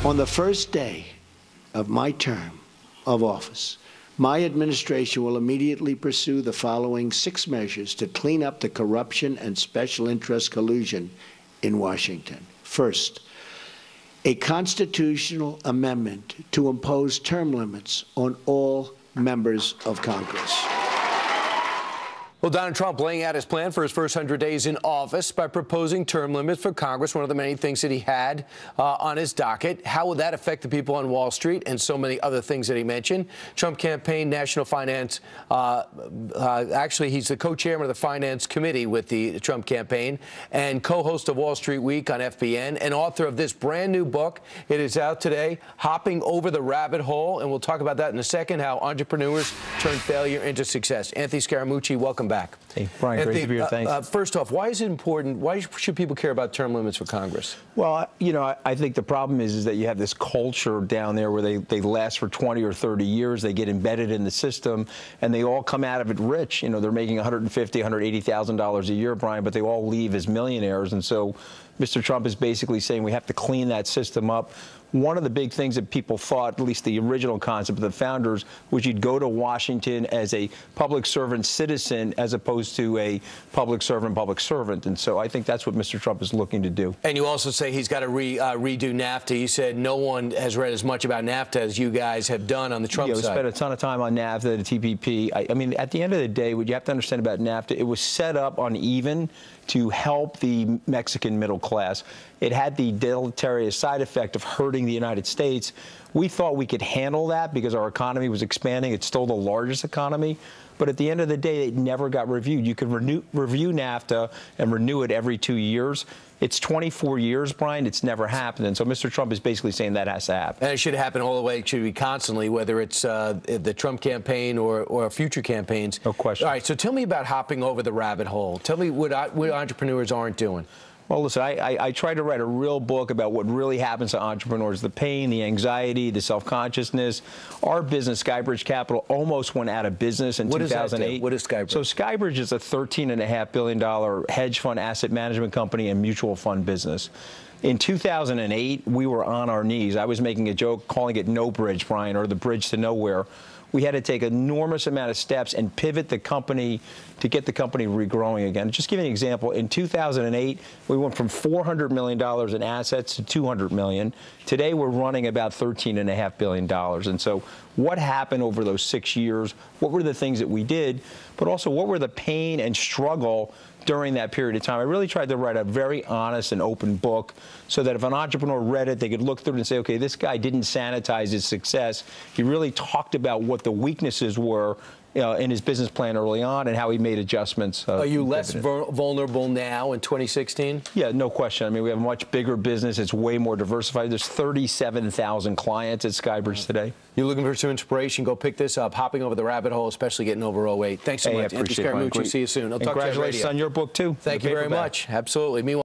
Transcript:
On the first day of my term of office, my administration will immediately pursue the following 6 measures to clean up the corruption and special interest collusion in Washington. First, a constitutional amendment to impose term limits on all members of Congress. Well, Donald Trump laying out his plan for his first 100 days in office by proposing term limits for Congress, one of the many things that he had on his docket. How will that affect the people on Wall Street and so many other things that he mentioned? Trump campaign, national finance. Actually, he's the co-chairman of the Finance Committee with the Trump campaign and co-host of Wall Street Week on FBN and author of this brand new book. It is out today, Hopping Over the Rabbit Hole. And we'll talk about that in a second, how entrepreneurs turn failure into success. Anthony Scaramucci, welcome back. Hey, Brian, Anthony, great to be here. Thanks. First off, why is it important? Why should people care about term limits for Congress? Well, you know, I think the problem is that you have this culture down there where they last for 20 or 30 years. They get embedded in the system, and they all come out of it rich. You know, they're making $150,000, $180,000 a year, Brian, but they all leave as millionaires. And so Mr. Trump is basically saying we have to clean that system up. One of the big things that people thought, at least the original concept of the founders, was you'd go to Washington as a public servant citizen as opposed to a public servant. And so I think that's what Mr. Trump is looking to do. And you also say he's got to redo NAFTA. You said no one has read as much about NAFTA as you guys have done on the Trump side. We spent a ton of time on NAFTA, the TPP. I mean, at the end of the day, what you have to understand about NAFTA, it was set up uneven to help the Mexican middle class. It had the deleterious side effect of hurting the United States. We thought we could handle that because our economy was expanding. It's still the largest economy. But at the end of the day, it never got reviewed. You could review NAFTA and renew it every 2 years. It's 24 years, Brian. It's never happened. And so Mr. Trump is basically saying that has to happen. And it should happen all the way. It should be constantly, whether it's the Trump campaign or future campaigns. No question. All right, so tell me about hopping over the rabbit hole. Tell me what entrepreneurs aren't doing. Well, listen, I tried to write a real book about what really happens to entrepreneurs, the pain, the anxiety, the self-consciousness. Our business, Skybridge Capital, almost went out of business in 2008. What is Skybridge? So Skybridge is a $13.5 billion hedge fund asset management company and mutual fund business. In 2008, we were on our knees. I was making a joke calling it No Bridge, Brian, or the bridge to nowhere. We had to take an enormous amount of steps and pivot the company to get the company regrowing again. Just give you an example. In 2008, we went from $400 million in assets to $200 million. Today, we're running about $13.5 billion. And so what happened over those 6 years? What were the things that we did? But also, what were the pain and struggle during that period of time? I really tried to write a very honest and open book so that if an entrepreneur read it, they could look through it and say, okay, this guy didn't sanitize his success. He really talked about what the weaknesses were in his business plan early on and how he made adjustments. Are you less vulnerable now in 2016? Yeah, no question. I mean, we have a much bigger business. It's way more diversified. There's 37,000 clients at Skybridge today. You're looking for some inspiration, go pick this up. Hopping Over the Rabbit Hole, especially getting over 08. Thanks so much. Anthony Scaramucci. See you soon. I'll talk to you on radio. Congratulations on your book, too. Thank you very much. Absolutely. Meanwhile,